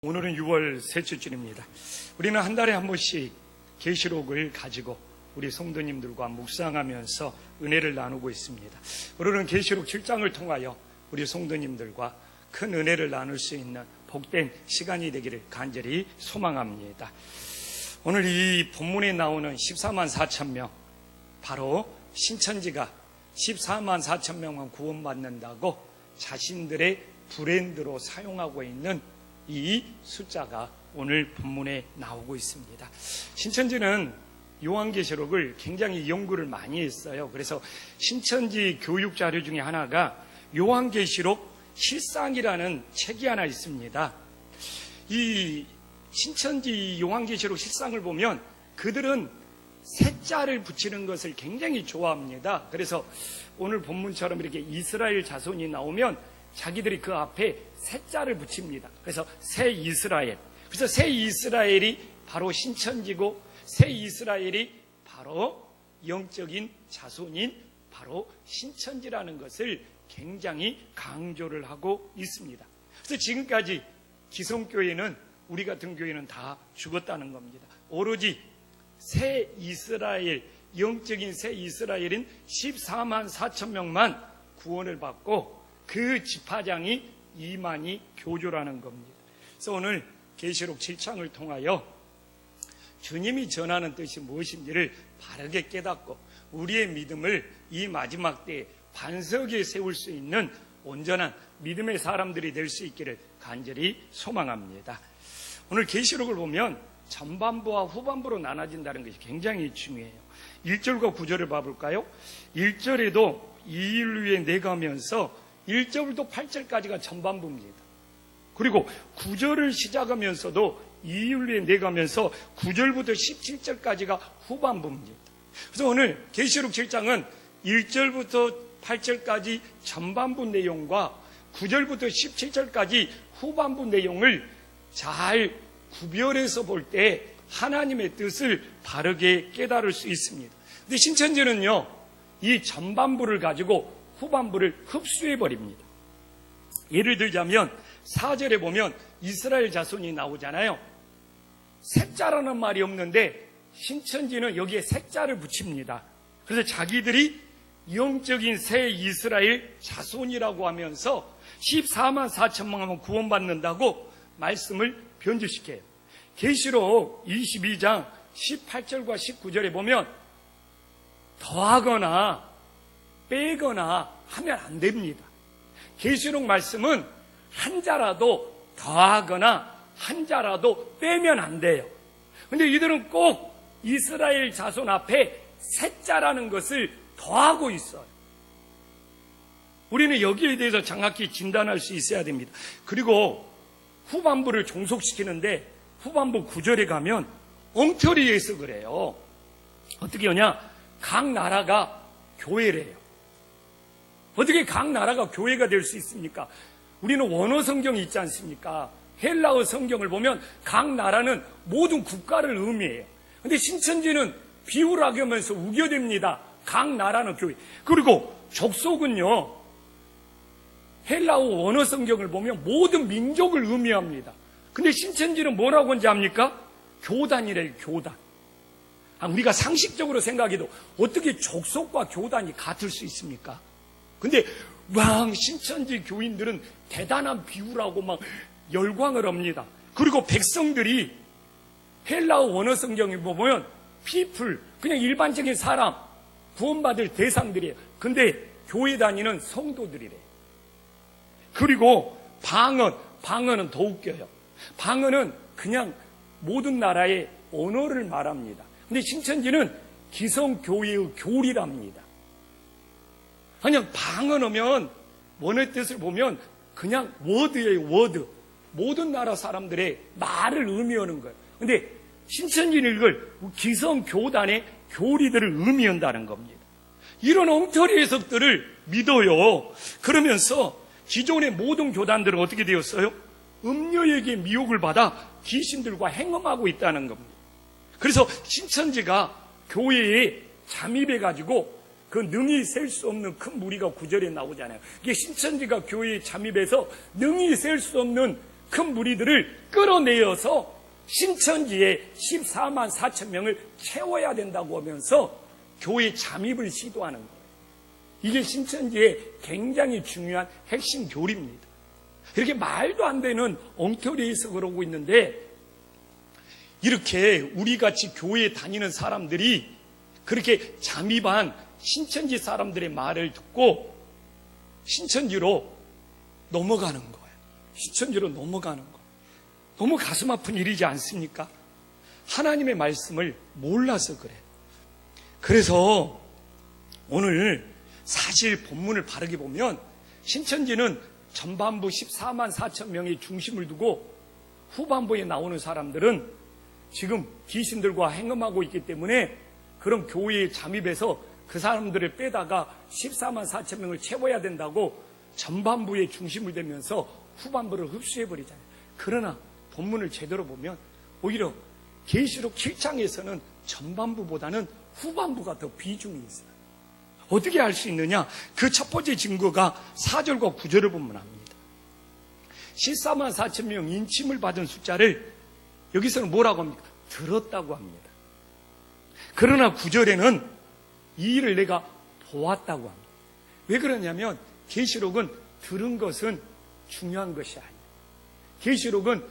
오늘은 6월 셋째 주입니다. 우리는 한 달에 한 번씩 계시록을 가지고 우리 성도님들과 묵상하면서 은혜를 나누고 있습니다. 오늘은 계시록 7장을 통하여 우리 성도님들과 큰 은혜를 나눌 수 있는 복된 시간이 되기를 간절히 소망합니다. 오늘 이 본문에 나오는 14만 4천 명, 바로 신천지가 14만 4천 명만 구원받는다고 자신들의 브랜드로 사용하고 있는 이 숫자가 오늘 본문에 나오고 있습니다. 신천지는 요한계시록을 굉장히 연구를 많이 했어요. 그래서 신천지 교육 자료 중에 하나가 요한계시록 실상이라는 책이 하나 있습니다. 이 신천지 요한계시록 실상을 보면 그들은 셋자를 붙이는 것을 굉장히 좋아합니다. 그래서 오늘 본문처럼 이렇게 이스라엘 자손이 나오면 자기들이 그 앞에 셋자를 붙입니다. 그래서 새 이스라엘. 그래서 새 이스라엘이 바로 신천지고 새 이스라엘이 바로 영적인 자손인 바로 신천지라는 것을 굉장히 강조를 하고 있습니다. 그래서 지금까지 기성교회는 우리 같은 교회는 다 죽었다는 겁니다. 오로지 새 이스라엘, 영적인 새 이스라엘인 14만 4천 명만 구원을 받고 그 지파장이 이만희 교조라는 겁니다. 그래서 오늘 계시록 7장을 통하여 주님이 전하는 뜻이 무엇인지를 바르게 깨닫고 우리의 믿음을 이 마지막 때에 반석에 세울 수 있는 온전한 믿음의 사람들이 될 수 있기를 간절히 소망합니다. 오늘 계시록을 보면 전반부와 후반부로 나눠진다는 것이 굉장히 중요해요. 1절과 9절을 봐볼까요? 1절에도 이 일 위에 내가 하면서 1절부터 8절까지가 전반부입니다. 그리고 9절을 시작하면서도 이율리에 내가면서 9절부터 17절까지가 후반부입니다. 그래서 오늘 계시록 7장은 1절부터 8절까지 전반부 내용과 9절부터 17절까지 후반부 내용을 잘 구별해서 볼 때 하나님의 뜻을 바르게 깨달을 수 있습니다. 근데 신천지는요, 이 전반부를 가지고 후반부를 흡수해버립니다. 예를 들자면 4절에 보면 이스라엘 자손이 나오잖아요. 셋자라는 말이 없는데 신천지는 여기에 셋자를 붙입니다. 그래서 자기들이 영적인 새 이스라엘 자손이라고 하면서 14만 4천 명만 구원받는다고 말씀을 변주시켜요. 계시록 22장 18절과 19절에 보면 더하거나 빼거나 하면 안 됩니다. 계시록 말씀은 한 자라도 더하거나 한 자라도 빼면 안 돼요. 근데 이들은 꼭 이스라엘 자손 앞에 셋자라는 것을 더하고 있어요. 우리는 여기에 대해서 정확히 진단할 수 있어야 됩니다. 그리고 후반부를 종속시키는데 후반부 9절에 가면 엉터리에 해서 그래요. 어떻게 하냐? 각 나라가 교회래요. 어떻게 각 나라가 교회가 될 수 있습니까? 우리는 원어 성경이 있지 않습니까? 헬라어 성경을 보면 각 나라는 모든 국가를 의미해요. 근데 신천지는 비유라고 하면서 우겨댑니다. 각 나라는 교회. 그리고 족속은요, 헬라어 원어 성경을 보면 모든 민족을 의미합니다. 근데 신천지는 뭐라고 하는지 압니까? 교단이래요, 교단. 우리가 상식적으로 생각해도 어떻게 족속과 교단이 같을 수 있습니까? 근데 신천지 교인들은 대단한 비유라고 막 열광을 합니다. 그리고 백성들이 헬라어 원어 성경에 보면 people, 그냥 일반적인 사람, 구원받을 대상들이에요. 근데 교회 다니는 성도들이래요. 그리고 방언은 더 웃겨요. 방언은 그냥 모든 나라의 언어를 말합니다. 근데 신천지는 기성교회의 교리랍니다. 그냥 방언하면 원어의 뜻을 보면 그냥 워드예요, 워드. 모든 나라 사람들의 말을 의미하는 거예요. 근데 신천지는 이걸 기성교단의 교리들을 의미한다는 겁니다. 이런 엉터리 해석들을 믿어요. 그러면서 기존의 모든 교단들은 어떻게 되었어요? 음녀에게 미혹을 받아 귀신들과 행음하고 있다는 겁니다. 그래서 신천지가 교회에 잠입해가지고 그 능히 셀 수 없는 큰 무리가 9절에 나오잖아요. 이게 신천지가 교회에 잠입해서 능히 셀 수 없는 큰 무리들을 끌어내어서 신천지에 14만 4천 명을 채워야 된다고 하면서 교회 잠입을 시도하는 거예요. 이게 신천지의 굉장히 중요한 핵심 교리입니다. 이렇게 말도 안 되는 엉터리에서 그러고 있는데, 이렇게 우리같이 교회에 다니는 사람들이 그렇게 잠입한 신천지 사람들의 말을 듣고 신천지로 넘어가는 거예요. 신천지로 넘어가는 거예요. 너무 가슴 아픈 일이지 않습니까? 하나님의 말씀을 몰라서 그래요. 그래서 오늘 사실 본문을 바르게 보면 신천지는 전반부 14만 4천 명의 중심을 두고 후반부에 나오는 사람들은 지금 귀신들과 행음하고 있기 때문에 그런 교회에 잠입해서 그 사람들을 빼다가 14만 4천 명을 채워야 된다고 전반부에 중심을 대면서 후반부를 흡수해버리잖아요. 그러나 본문을 제대로 보면 오히려 계시록 7장에서는 전반부보다는 후반부가 더 비중이 있어요. 어떻게 알 수 있느냐? 그 첫 번째 증거가 4절과 9절을 보면 압니다. 14만 4천 명 인침을 받은 숫자를 여기서는 뭐라고 합니까? 들었다고 합니다. 그러나 9절에는 이 일을 내가 보았다고 합니다. 왜 그러냐면 계시록은 들은 것은 중요한 것이 아니에요. 계시록은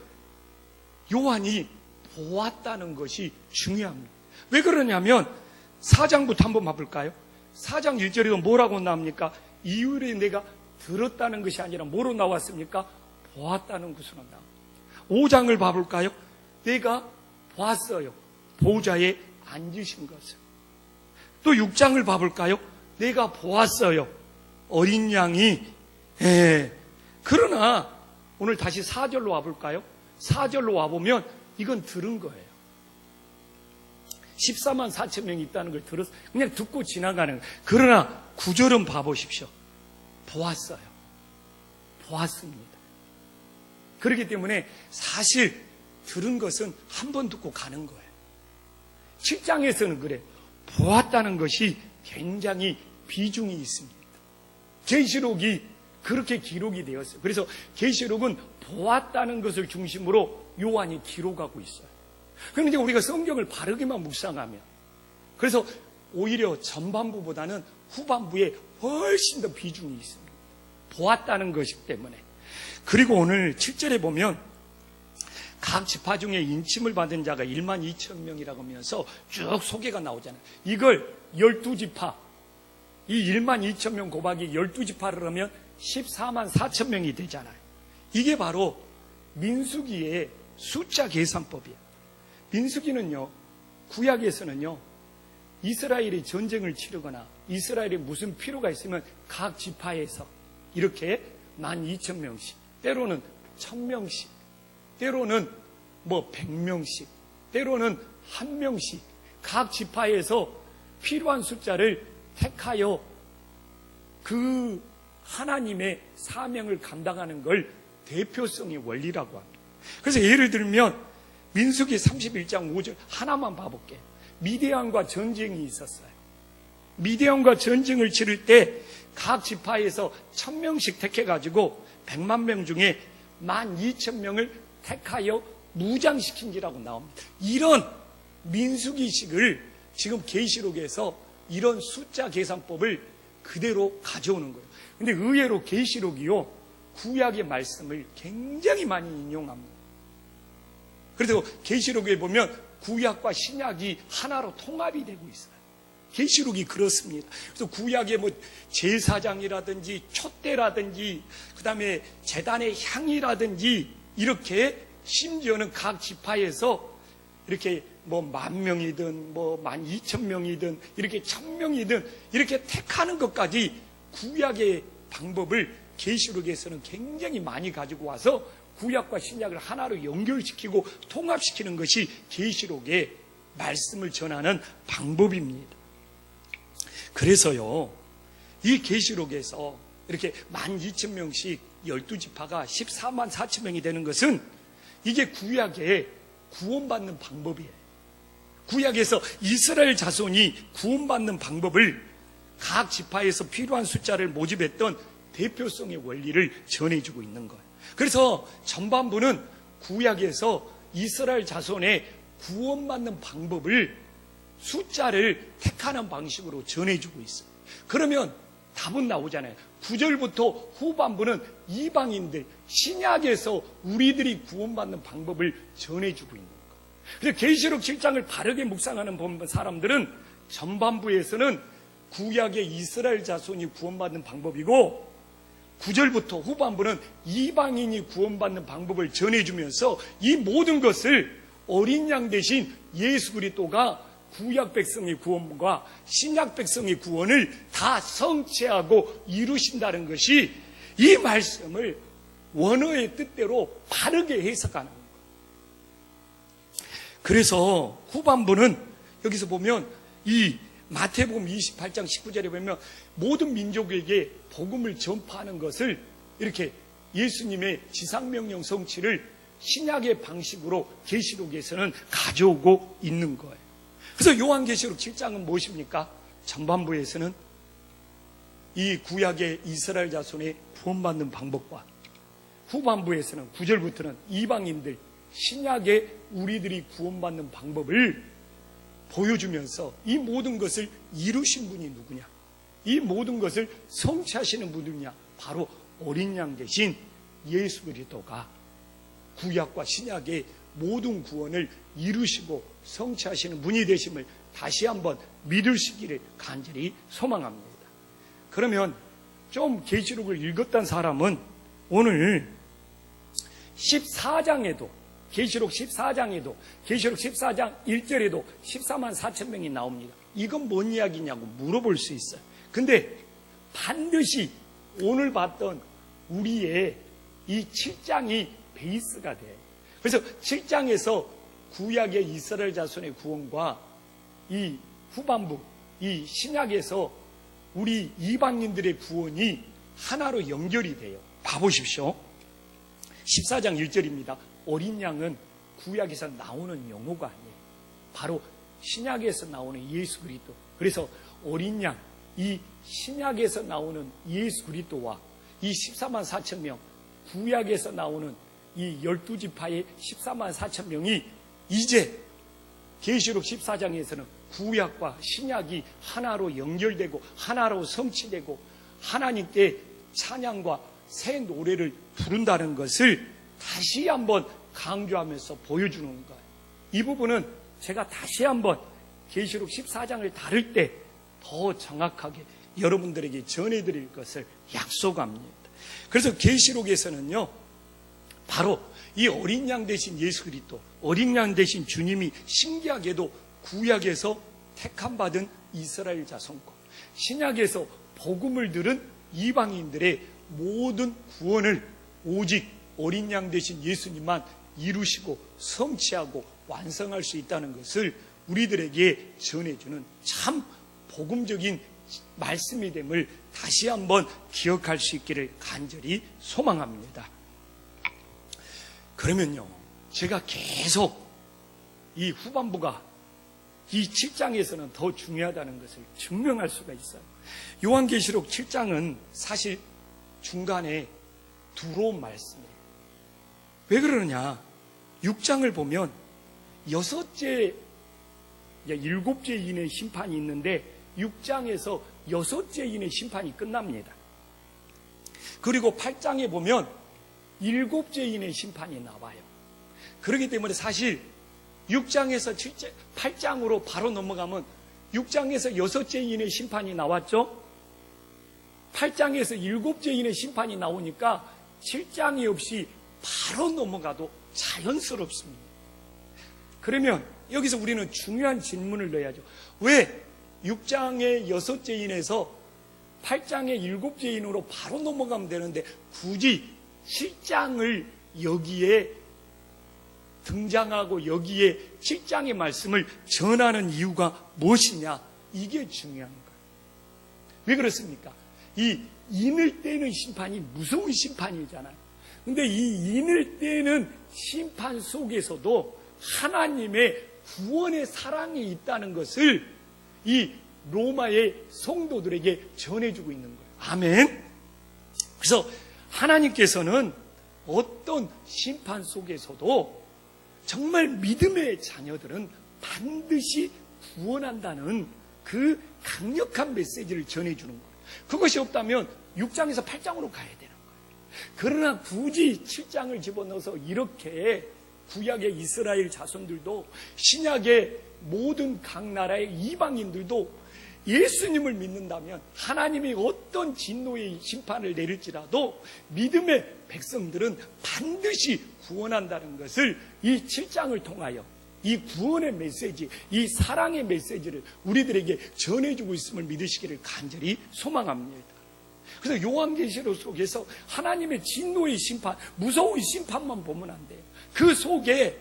요한이 보았다는 것이 중요합니다. 왜 그러냐면 4장부터 한번 봐볼까요? 4장 1절에도 뭐라고 나옵니까? 이후에 내가 들었다는 것이 아니라 뭐로 나왔습니까? 보았다는 것으로 나옵니다. 5장을 봐볼까요? 내가 보았어요. 보좌에 앉으신 것을. 또 6장을 봐볼까요? 내가 보았어요. 어린 양이. 그러나 오늘 다시 4절로 와볼까요? 4절로 와보면 이건 들은 거예요. 14만 4천 명이 있다는 걸 들어서 그냥 듣고 지나가는 거예요. 그러나 9절은 봐보십시오. 보았어요. 보았습니다. 그렇기 때문에 사실 들은 것은 한 번 듣고 가는 거예요. 7장에서는 그래요. 보았다는 것이 굉장히 비중이 있습니다. 계시록이 그렇게 기록이 되었어요. 그래서 계시록은 보았다는 것을 중심으로 요한이 기록하고 있어요. 그런데 우리가 성경을 바르게만 묵상하면, 그래서 오히려 전반부보다는 후반부에 훨씬 더 비중이 있습니다. 보았다는 것이기 때문에. 그리고 오늘 7절에 보면 각 지파 중에 인침을 받은 자가 1만 2천 명이라고 하면서 쭉 소개가 나오잖아요. 이걸 12지파, 이 1만 2천 명 곱하기 12지파를 하면 14만 4천 명이 되잖아요. 이게 바로 민수기의 숫자 계산법이에요. 민수기는요, 구약에서는요, 이스라엘이 전쟁을 치르거나 이스라엘에 무슨 필요가 있으면 각 지파에서 이렇게 12,000명씩, 때로는 1,000명씩, 때로는 100명씩, 때로는 1명씩 각 지파에서 필요한 숫자를 택하여 그 하나님의 사명을 감당하는 걸 대표성의 원리라고 합니다. 그래서 예를 들면 민수기 31장 5절 하나만 봐볼게요. 미디안과 전쟁이 있었어요. 미디안과 전쟁을 치를 때 각 지파에서 1,000명씩 택해가지고 100만 명 중에 12,000명을 택하여 무장시킨지라고 나옵니다. 이런 민수기식을 지금 계시록에서 이런 숫자 계산법을 그대로 가져오는 거예요. 근데 의외로 계시록이요, 구약의 말씀을 굉장히 많이 인용합니다. 그래서 계시록에 보면 구약과 신약이 하나로 통합이 되고 있어요. 계시록이 그렇습니다. 그래서 구약의 제사장이라든지 촛대라든지 그다음에 제단의 향이라든지 이렇게 심지어는 각 지파에서 이렇게 10,000명이든 12,000명이든 이렇게 1,000명이든 이렇게 택하는 것까지 구약의 방법을 계시록에서는 굉장히 많이 가지고 와서 구약과 신약을 하나로 연결시키고 통합시키는 것이 계시록의 말씀을 전하는 방법입니다. 그래서요, 이 계시록에서 이렇게 12,000명씩 12지파가 14만 4천 명이 되는 것은 이게 구약의 구원받는 방법이에요. 구약에서 이스라엘 자손이 구원받는 방법을 각 지파에서 필요한 숫자를 모집했던 대표성의 원리를 전해주고 있는 거예요. 그래서 전반부는 구약에서 이스라엘 자손의 구원받는 방법을 숫자를 택하는 방식으로 전해주고 있어요. 그러면 답은 나오잖아요. 9절부터 후반부는 이방인들, 신약에서 우리들이 구원받는 방법을 전해주고 있는 거예요. 그래서 계시록 7장을 바르게 묵상하는 사람들은 전반부에서는 구약의 이스라엘 자손이 구원받는 방법이고 9절부터 후반부는 이방인이 구원받는 방법을 전해주면서 이 모든 것을 어린 양 대신 예수 그리스도가 구약 백성의 구원과 신약 백성의 구원을 다 성취하고 이루신다는 것이 이 말씀을 원어의 뜻대로 바르게 해석하는 거예요. 그래서 후반부는 여기서 보면 이 마태복음 28장 19절에 보면 모든 민족에게 복음을 전파하는 것을 이렇게 예수님의 지상명령 성취를 신약의 방식으로 계시록에서는 가져오고 있는 거예요. 그래서 요한계시록 7장은 무엇입니까? 전반부에서는 이 구약의 이스라엘 자손의 구원받는 방법과 후반부에서는 9절부터는 이방인들, 신약의 우리들이 구원받는 방법을 보여주면서 이 모든 것을 이루신 분이 누구냐? 이 모든 것을 성취하시는 분이 누구냐? 바로 어린 양 대신 예수 그리스도가 구약과 신약의 모든 구원을 이루시고 성취하시는 분이 되심을 다시 한번 믿으시기를 간절히 소망합니다. 그러면 좀 계시록을 읽었던 사람은 오늘 14장에도 계시록 14장에도 계시록 14장 1절에도 14만 4천 명이 나옵니다. 이건 뭔 이야기냐고 물어볼 수 있어요. 근데 반드시 오늘 봤던 우리의 이 7장이 베이스가 돼요. 그래서 7장에서 구약의 이스라엘 자손의 구원과 이 후반부, 이 신약에서 우리 이방인들의 구원이 하나로 연결이 돼요. 봐보십시오. 14장 1절입니다. 어린 양은 구약에서 나오는 용어가 아니에요. 바로 신약에서 나오는 예수 그리스도. 그래서 어린 양, 이 신약에서 나오는 예수 그리스도와 이 14만 4천 명, 구약에서 나오는 이 12지파의 14만 4천 명이 이제 계시록 14장에서는 구약과 신약이 하나로 연결되고 하나로 성취되고 하나님께 찬양과 새 노래를 부른다는 것을 다시 한번 강조하면서 보여주는 거예요. 이 부분은 제가 다시 한번 계시록 14장을 다룰 때 더 정확하게 여러분들에게 전해드릴 것을 약속합니다. 그래서 계시록에서는요, 바로 이 어린 양 대신 예수 그리스도, 어린 양 대신 주님이 신기하게도 구약에서 택함 받은 이스라엘 자손과 신약에서 복음을 들은 이방인들의 모든 구원을 오직 어린 양 대신 예수님만 이루시고 성취하고 완성할 수 있다는 것을 우리들에게 전해주는 참 복음적인 말씀이 됨을 다시 한번 기억할 수 있기를 간절히 소망합니다. 그러면요, 제가 계속 이 후반부가 이 7장에서는 더 중요하다는 것을 증명할 수가 있어요. 요한계시록 7장은 사실 중간에 두려운 말씀이에요. 왜 그러느냐? 6장을 보면 7째, 7죄인의 심판이 있는데 6장에서 6죄인의 심판이 끝납니다. 그리고 8장에 보면 7죄인의 심판이 나와요. 그렇기 때문에 사실 6장에서 8장으로 바로 넘어가면 6장에서 6죄인의 심판이 나왔죠. 8장에서 7죄인의 심판이 나오니까 7장이 없이 바로 넘어가도 자연스럽습니다. 그러면 여기서 우리는 중요한 질문을 넣어야죠. 왜 6장의 6죄인에서 8장의 7죄인으로 바로 넘어가면 되는데 굳이 7장을 여기에 등장하고 여기에 7장의 말씀을 전하는 이유가 무엇이냐? 이게 중요한 거예요. 왜 그렇습니까? 이 인을 떼는 심판이 무서운 심판이잖아요. 근데 이 인을 떼는 심판 속에서도 하나님의 구원의 사랑이 있다는 것을 이 로마의 성도들에게 전해주고 있는 거예요. 아멘. 그래서 하나님께서는 어떤 심판 속에서도 정말 믿음의 자녀들은 반드시 구원한다는 그 강력한 메시지를 전해주는 거예요. 그것이 없다면 6장에서 8장으로 가야 되는 거예요. 그러나 굳이 7장을 집어넣어서 이렇게 구약의 이스라엘 자손들도 신약의 모든 각 나라의 이방인들도 예수님을 믿는다면 하나님이 어떤 진노의 심판을 내릴지라도 믿음의 백성들은 반드시 구원한다는 것을 이 7장을 통하여 이 구원의 메시지, 이 사랑의 메시지를 우리들에게 전해주고 있음을 믿으시기를 간절히 소망합니다. 그래서 요한계시록 속에서 하나님의 진노의 심판, 무서운 심판만 보면 안 돼요. 그 속에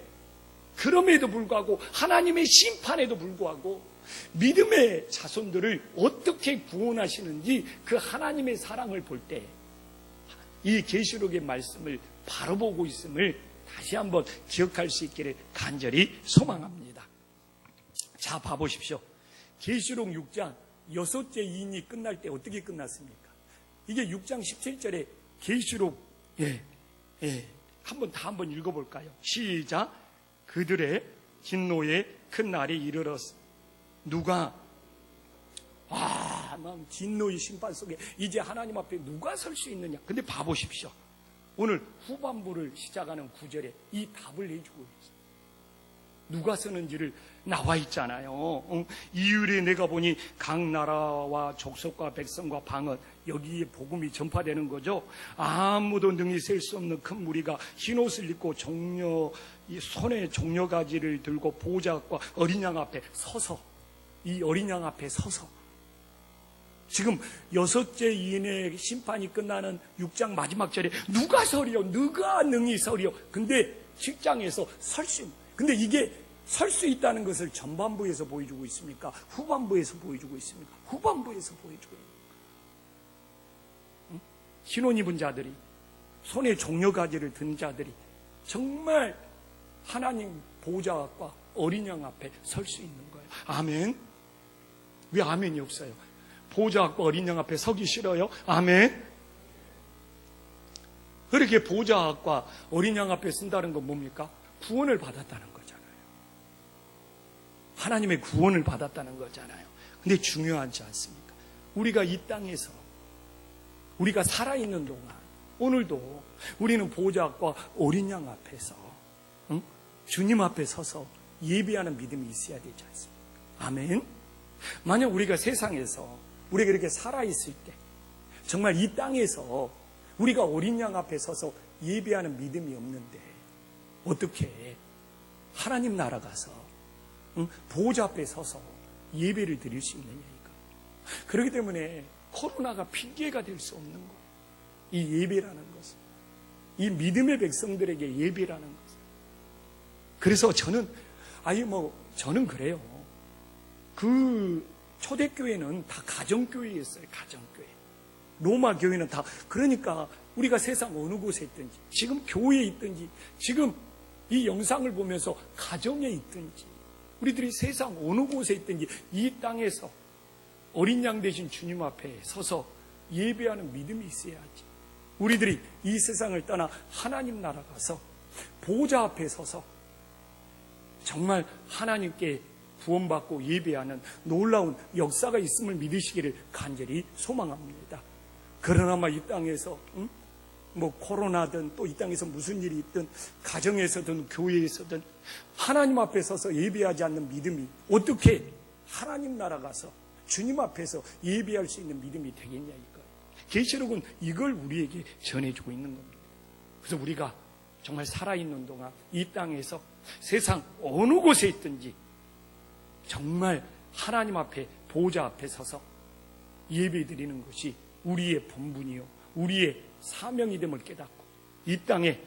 그럼에도 불구하고 하나님의 심판에도 불구하고 믿음의 자손들을 어떻게 구원하시는지 그 하나님의 사랑을 볼 때 이 계시록의 말씀을 바로 보고 있음을 다시 한번 기억할 수 있기를 간절히 소망합니다. 자, 봐보십시오. 계시록 6장 6째 이인이 끝날 때 어떻게 끝났습니까? 이게 6장 17절에 계시록 한번 읽어볼까요? 시작. 그들의 진노의 큰 날이 이르렀어. 누가 진노의 심판 속에 이제 하나님 앞에 누가 설 수 있느냐? 근데 봐보십시오. 오늘 후반부를 시작하는 9절에 이 답을 해주고 있어요. 누가 서는지를 나와 있잖아요. 이율에 내가 보니 각 나라와 족속과 백성과 방언, 여기에 복음이 전파되는 거죠. 아무도 능히 셀 수 없는 큰 무리가 흰옷을 입고 이 손에 종려가지를 들고 보좌과 어린 양 앞에 서서, 이 어린 양 앞에 서서 지금 6째 이인의 심판이 끝나는 6장 마지막 절에 누가 서리요? 누가 능히 서리요? 근데 7장에서 설 수 있는, 근데 이게 설 수 있다는 것을 전반부에서 보여주고 있습니까? 후반부에서 보여주고 있습니까? 후반부에서 보여주고 있는 거예요. 흰옷 입은 자들이, 손에 종려가지를 든 자들이 정말 하나님 보좌과 어린 양 앞에 설 수 있는 거예요. 아멘? 왜 아멘이 없어요? 보좌과 어린 양 앞에 서기 싫어요? 아멘? 그렇게 보좌과 어린 양 앞에 쓴다는 건 뭡니까? 구원을 받았다는 거잖아요. 하나님의 구원을 받았다는 거잖아요. 근데 중요하지 않습니까? 우리가 이 땅에서 우리가 살아있는 동안 오늘도 우리는 보좌과 어린 양 앞에서 주님 앞에 서서 예배하는 믿음이 있어야 되지 않습니까? 아멘? 만약 우리가 세상에서 우리가 이렇게 살아있을 때 정말 이 땅에서 우리가 어린 양 앞에 서서 예배하는 믿음이 없는데 어떻게 하나님 나라 가서 보좌 앞에 서서 예배를 드릴 수 있느냐 이거. 그렇기 때문에 코로나가 핑계가 될 수 없는 거. 이 예배라는 것은, 이 믿음의 백성들에게 예배라는 것은. 그래서 저는 저는 그래요. 그 초대교회는 다 가정교회였어요. 가정교회. 로마 교회는 다. 그러니까 우리가 세상 어느 곳에 있든지, 지금 교회에 있든지, 지금 이 영상을 보면서 가정에 있든지, 우리들이 세상 어느 곳에 있든지 이 땅에서 어린 양 되신 주님 앞에 서서 예배하는 믿음이 있어야지. 우리들이 이 세상을 떠나 하나님 나라 가서 보좌 앞에 서서 정말 하나님께 구원받고 예배하는 놀라운 역사가 있음을 믿으시기를 간절히 소망합니다. 그러나 이 땅에서 코로나든 또 이 땅에서 무슨 일이 있든 가정에서든 교회에서든 하나님 앞에 서서 예배하지 않는 믿음이 어떻게 하나님 나라 가서 주님 앞에서 예배할 수 있는 믿음이 되겠냐 이거. 계시록은 이걸 우리에게 전해주고 있는 겁니다. 그래서 우리가 정말 살아있는 동안 이 땅에서 세상 어느 곳에 있든지 정말 하나님 앞에 보좌 앞에 서서 예배드리는 것이 우리의 본분이요 우리의 사명이 됨을 깨닫고 이 땅에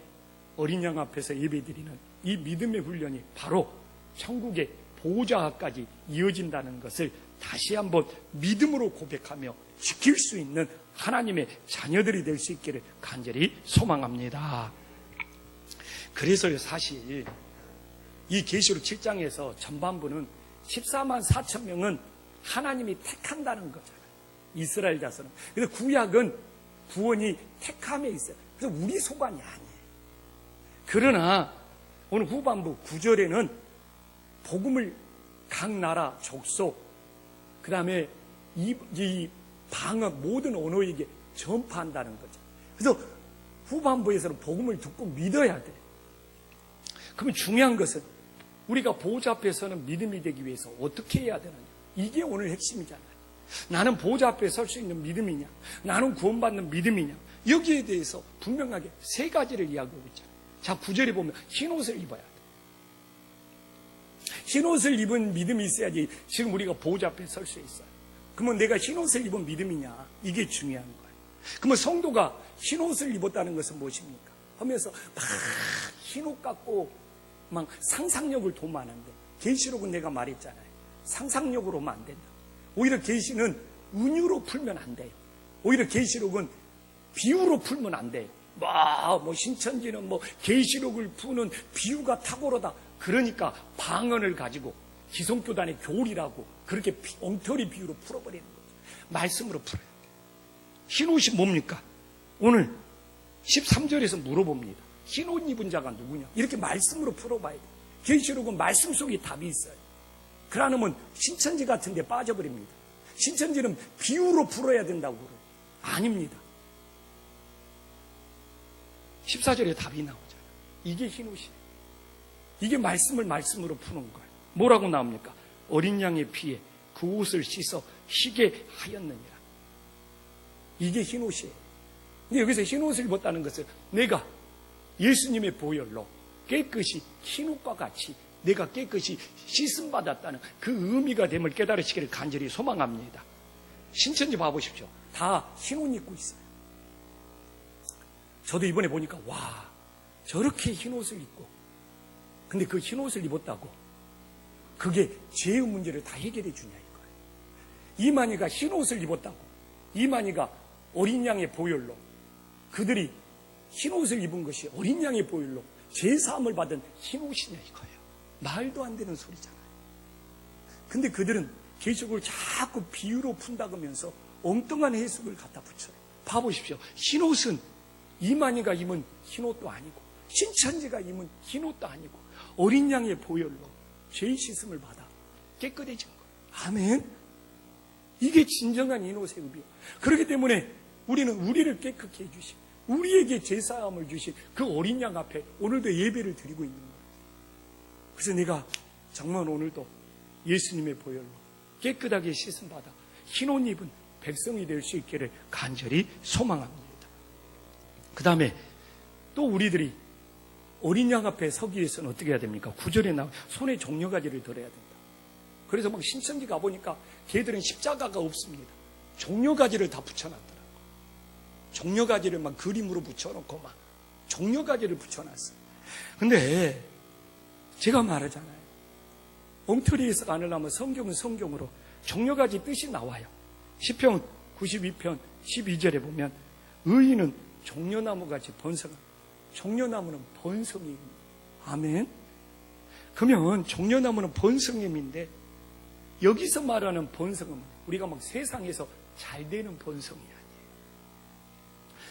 어린 양 앞에서 예배드리는 이 믿음의 훈련이 바로 천국의 보좌까지 이어진다는 것을 다시 한번 믿음으로 고백하며 지킬 수 있는 하나님의 자녀들이 될 수 있기를 간절히 소망합니다. 그래서요, 사실 이 계시록 7장에서 전반부는 14만 4천 명은 하나님이 택한다는 거잖아요. 이스라엘 자손은. 그래서 구약은 구원이 택함에 있어요. 그래서 우리 소관이 아니에요. 그러나 오늘 후반부 9절에는 복음을 각 나라, 족속, 그 다음에 이 방언, 모든 언어에게 전파한다는 거죠. 그래서 후반부에서는 복음을 듣고 믿어야 돼. 그러면 중요한 것은 우리가 보호자 앞에서는 믿음이 되기 위해서 어떻게 해야 되느냐. 이게 오늘 핵심이잖아요. 나는 보호자 앞에 설 수 있는 믿음이냐, 나는 구원받는 믿음이냐, 여기에 대해서 분명하게 세 가지를 이야기하고 있잖아요. 자, 9절에 보면 흰옷을 입어야 돼. 흰옷을 입은 믿음이 있어야지 지금 우리가 보호자 앞에 설 수 있어요. 그러면 내가 흰옷을 입은 믿음이냐, 이게 중요한 거예요. 그러면 성도가 흰옷을 입었다는 것은 무엇입니까? 하면서 막 흰옷 갖고 막 상상력을 도모하는데, 계시록은 내가 말했잖아요. 상상력으로 하면 안 된다. 오히려 계시는 은유로 풀면 안 돼요. 오히려 계시록은 비유로 풀면 안 돼요. 뭐 신천지는 뭐 계시록을 푸는 비유가 탁월하다. 그러니까 방언을 가지고 기성교단의 교리라고 그렇게 엉터리 비유로 풀어버리는 거죠. 말씀으로 풀어요. 흰옷이 뭡니까? 오늘 13절에서 물어봅니다. 흰옷 입은 자가 누구냐? 이렇게 말씀으로 풀어봐야 돼요. 계시록은 말씀 속에 답이 있어요. 그러면 신천지 같은 데 빠져버립니다. 신천지는 비유로 풀어야 된다고 그래요. 아닙니다. 14절에 답이 나오잖아요. 이게 흰옷이에요. 이게 말씀을 말씀으로 푸는 거예요. 뭐라고 나옵니까? 어린 양의 피에 그 옷을 씻어 희게 하였느니라. 이게 흰옷이에요. 근데 여기서 흰옷을 입었다는 것은 내가 예수님의 보혈로 깨끗이 흰옷과 같이 내가 깨끗이 씻음받았다는 그 의미가 됨을 깨달으시기를 간절히 소망합니다. 신천지 봐보십시오. 다 흰옷 입고 있어요. 저도 이번에 보니까 와, 저렇게 흰옷을 입고, 근데 그 흰옷을 입었다고 그게 죄의 문제를 다 해결해 주냐 이거예요. 이만희가 흰옷을 입었다고, 이만희가 어린 양의 보혈로, 그들이 흰옷을 입은 것이 어린 양의 보혈로 죄사함을 받은 흰옷이냐 이거예요. 말도 안 되는 소리잖아요. 근데 그들은 계시록을 자꾸 비유로 푼다면서 엉뚱한 해석을 갖다 붙여요. 봐보십시오. 흰옷은 이만희가 입은 흰옷도 아니고, 신천지가 입은 흰옷도 아니고, 어린 양의 보혈로 죄의 씻음을 받아 깨끗해진 거예요. 아멘. 이게 진정한 흰옷의 의미예요. 그렇기 때문에 우리는 우리를 깨끗게 해주신, 우리에게 제사함을 주신 그 어린 양 앞에 오늘도 예배를 드리고 있는 거예요. 그래서 내가 정말 오늘도 예수님의 보혈로 깨끗하게 씻음 받아 흰옷 입은 백성이 될 수 있기를 간절히 소망합니다. 그 다음에 또 우리들이 어린 양 앞에 서기 위해서는 어떻게 해야 됩니까? 9절에 나와 손에 종려가지를 들어야 된다. 그래서 막 신천지 가보니까 걔들은 십자가가 없습니다. 종려가지를 다 붙여놨더라고. 종려가지를 막 그림으로 붙여놓고 막 종려가지를 붙여놨어요. 근데 제가 말하잖아요. 엉터리 해석 안 하려면 성경은 성경으로 종려가지 뜻이 나와요. 시편 92편 12절에 보면 의인은 종려나무같이 번성합니다. 종려나무는 번성임입니다. 아멘. 그러면 종려나무는 번성임인데 여기서 말하는 번성은 우리가 막 세상에서 잘 되는 번성이 아니에요.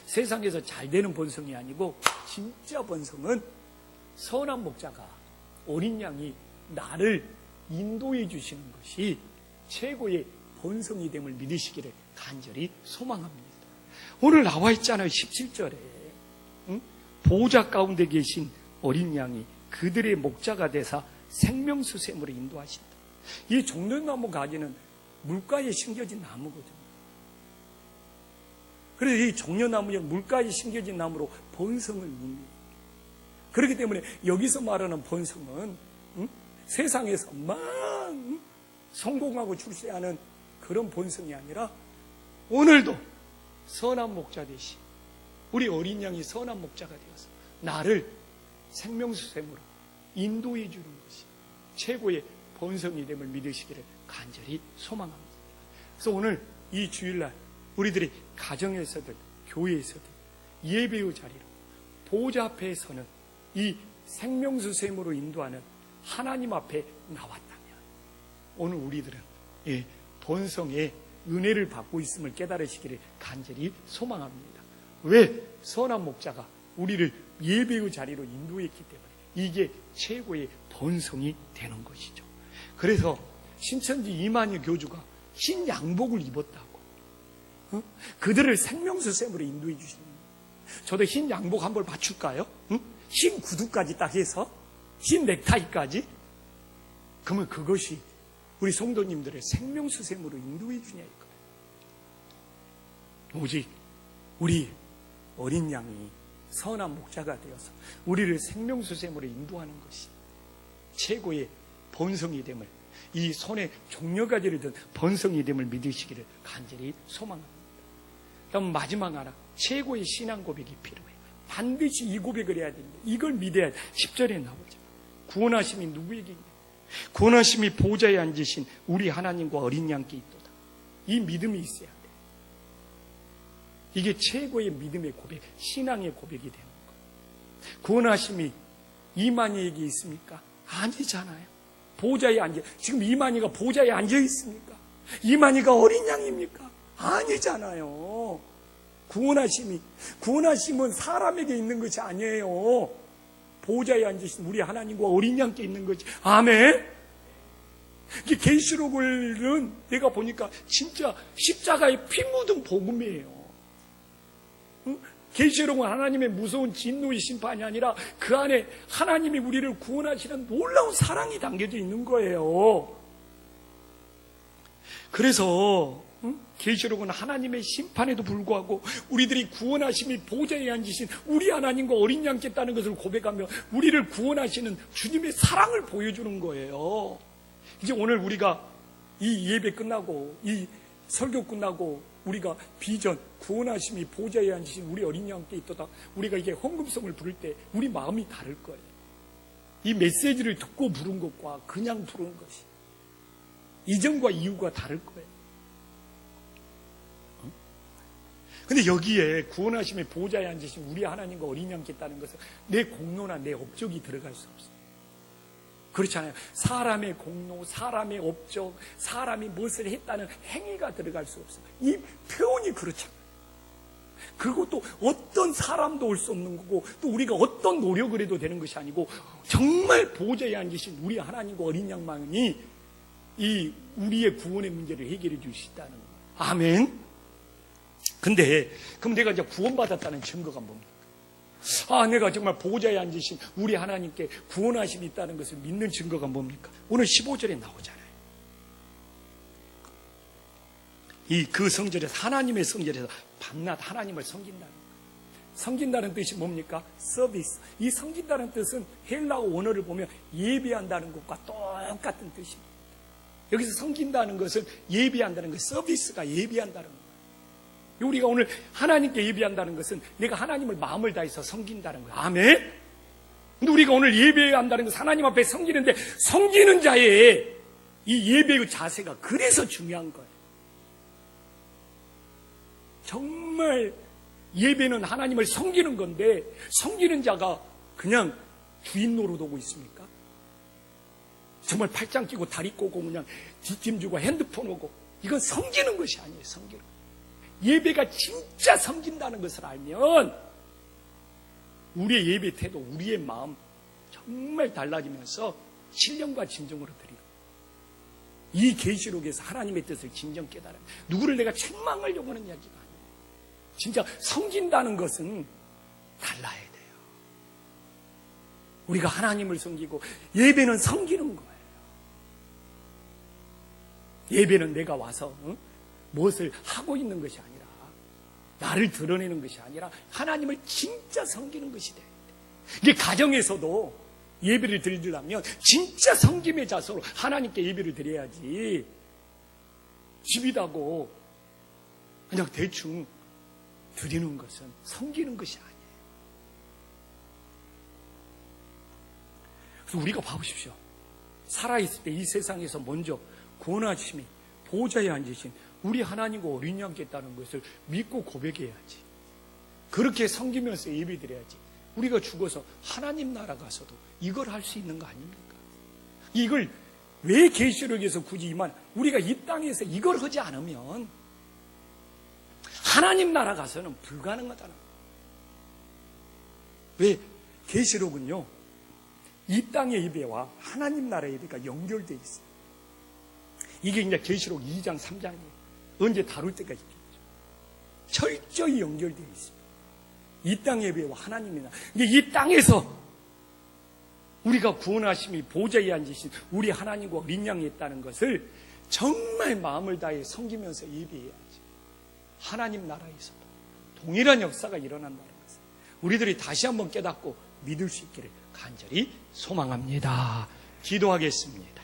세상에서 잘 되는 번성이 아니고 진짜 번성은 선한 목자가, 어린 양이 나를 인도해 주시는 것이 최고의 번성이 됨을 믿으시기를 간절히 소망합니다. 오늘 나와 있잖아요. 17절에 보호자 가운데 계신 어린 양이 그들의 목자가 되사 생명수샘으로 인도하신다. 이 종려나무 가지는 물가에 심겨진 나무거든요. 그래서 이 종려나무는 물가에 심겨진 나무로 번성을 이룹니다. 그렇기 때문에 여기서 말하는 번성은 세상에서 막 성공하고 출세하는 그런 번성이 아니라 오늘도 선한 목자 되시, 우리 어린 양이 선한 목자가 되어서 나를 생명수샘으로 인도해 주는 것이 최고의 번성이 됨을 믿으시기를 간절히 소망합니다. 그래서 오늘 이 주일날 우리들이 가정에서든 교회에서든 예배의 자리로 보호자 앞에서는 이 생명수샘으로 인도하는 하나님 앞에 나왔다면 오늘 우리들은 이 번성의 은혜를 받고 있음을 깨달으시기를 간절히 소망합니다. 왜? 선한 목자가 우리를 예배의 자리로 인도했기 때문에 이게 최고의 본성이 되는 것이죠. 그래서 신천지 이만희 교주가 흰 양복을 입었다고 그들을 생명수샘으로 인도해 주시는 거예요. 저도 흰 양복 한벌 맞출까요? 흰 구두까지 딱 해서 흰 넥타이까지. 그러면 그것이 우리 성도님들의 생명수샘으로 인도해 주냐 이거예요. 오직 우리 어린 양이 선한 목자가 되어서 우리를 생명수샘으로 인도하는 것이 최고의 본성이 됨을, 이 손에 종려가지를 든 본성이 됨을 믿으시기를 간절히 소망합니다. 그럼 마지막 하나, 최고의 신앙 고백이 필요해요. 반드시 이 고백을 해야 됩니다. 이걸 믿어야 10절에 나오죠. 구원하심이 누구에게 있냐? 구원하심이 보좌에 앉으신 우리 하나님과 어린 양께 있도다. 이 믿음이 있어야 돼. 이게 최고의 믿음의 고백, 신앙의 고백이 되는 거예요. 구원하심이 이만희에게 있습니까? 아니잖아요. 보좌에 앉아, 지금 이만희가 보좌에 앉아 있습니까? 이만희가 어린 양입니까? 아니잖아요. 구원하심은 사람에게 있는 것이 아니에요. 보좌에 앉으신 우리 하나님과 어린 양께 있는 거지. 아멘. 이 계시록은 내가 보니까 진짜 십자가에 피 묻은 복음이에요. 계시록은 하나님의 무서운 진노의 심판이 아니라 그 안에 하나님이 우리를 구원하시는 놀라운 사랑이 담겨져 있는 거예요. 그래서 계시록은 하나님의 심판에도 불구하고 우리들이 구원하심이 보좌에 앉으신 우리 하나님과 어린 양께 있다는 것을 고백하며 우리를 구원하시는 주님의 사랑을 보여주는 거예요. 이제 오늘 우리가 이 예배 끝나고 이 설교 끝나고 우리가 비전, 구원하심이 보좌에 앉으신 우리 어린 양께 있도다, 우리가 이게 헌금성을 부를 때 우리 마음이 다를 거예요. 이 메시지를 듣고 부른 것과 그냥 부른 것이 이전과 이후가 다를 거예요. 근데 여기에 구원하심의 보좌에 앉으신 우리 하나님과 어린 양께 있다는 것은 내 공로나 내 업적이 들어갈 수 없어요. 그렇잖아요. 사람의 공로, 사람의 업적, 사람이 무엇을 했다는 행위가 들어갈 수 없어요. 이 표현이 그렇잖아요. 그리고 또 어떤 사람도 올 수 없는 거고 또 우리가 어떤 노력을 해도 되는 것이 아니고 정말 보좌에 앉으신 우리 하나님과 어린 양만이 이 우리의 구원의 문제를 해결해 주시다는 거예요. 아멘. 근데 그럼 내가 이제 구원받았다는 증거가 뭡니까? 내가 정말 보좌에 앉으신 우리 하나님께 구원하심이 있다는 것을 믿는 증거가 뭡니까? 오늘 15절에 나오잖아요. 그 성절에서, 하나님의 성절에서 밤낮 하나님을 섬긴다는 거예요. 섬긴다는 뜻이 뭡니까? 서비스. 이 섬긴다는 뜻은 헬라어 원어를 보면 예배한다는 것과 똑같은 뜻입니다. 여기서 섬긴다는 것은 예배한다는 것, 서비스가 예배한다는 거예요. 우리가 오늘 하나님께 예배한다는 것은 내가 하나님을 마음을 다해서 섬긴다는 거예요. 아멘? 근데 우리가 오늘 예배한다는 것은 하나님 앞에 섬기는데 섬기는 자의 이 예배의 자세가 그래서 중요한 거예요. 정말 예배는 하나님을 섬기는 건데 섬기는 자가 그냥 주인 노릇하고 있습니까? 정말 팔짱 끼고 다리 꼬고 그냥 뒷짐지고 핸드폰 오고, 이건 섬기는 것이 아니에요. 섬기는 것. 예배가 진짜 섬긴다는 것을 알면 우리의 예배 태도, 우리의 마음 정말 달라지면서 신령과 진정으로 드리고, 이 계시록에서 하나님의 뜻을 진정 깨달아 누구를 내가 책망하려고 하는 이야기가 아니에요. 진짜 섬긴다는 것은 달라야 돼요. 우리가 하나님을 섬기고 예배는 섬기는 거예요. 예배는 내가 와서 무엇을 하고 있는 것이 아니라, 나를 드러내는 것이 아니라 하나님을 진짜 섬기는 것이 돼야 돼. 이게 가정에서도 예배를 드리려면 진짜 섬김의 자세로 하나님께 예배를 드려야지, 집이다고 그냥 대충 드리는 것은 섬기는 것이 아니에요. 그래서 우리가 봐보십시오. 살아있을 때 이 세상에서 먼저 구원하심이 보좌에 앉으신 우리 하나님과 어린 양께 있다는 것을 믿고 고백해야지. 그렇게 섬기면서 예배드려야지. 우리가 죽어서 하나님 나라 가서도 이걸 할 수 있는 거 아닙니까? 이걸 왜 계시록에서 굳이 우리가 이 땅에서 이걸 하지 않으면 하나님 나라 가서는 불가능하다는 거예요. 왜? 계시록은요, 이 땅의 예배와 하나님 나라의 예배가 연결되어 있어요. 이게 이제 계시록 2장, 3장이에요. 언제 다룰 때가 있겠죠. 철저히 연결되어 있습니다. 이 땅의 예배와 하나님의 나라. 이게 이 땅에서 우리가 구원하심이 보좌에 앉으신 우리 하나님과 어린 양이 있다는 것을 정말 마음을 다해 섬기면서 예배해야지. 하나님 나라에서도 동일한 역사가 일어난다는 것을 우리들이 다시 한번 깨닫고 믿을 수 있기를 간절히 소망합니다. 기도하겠습니다.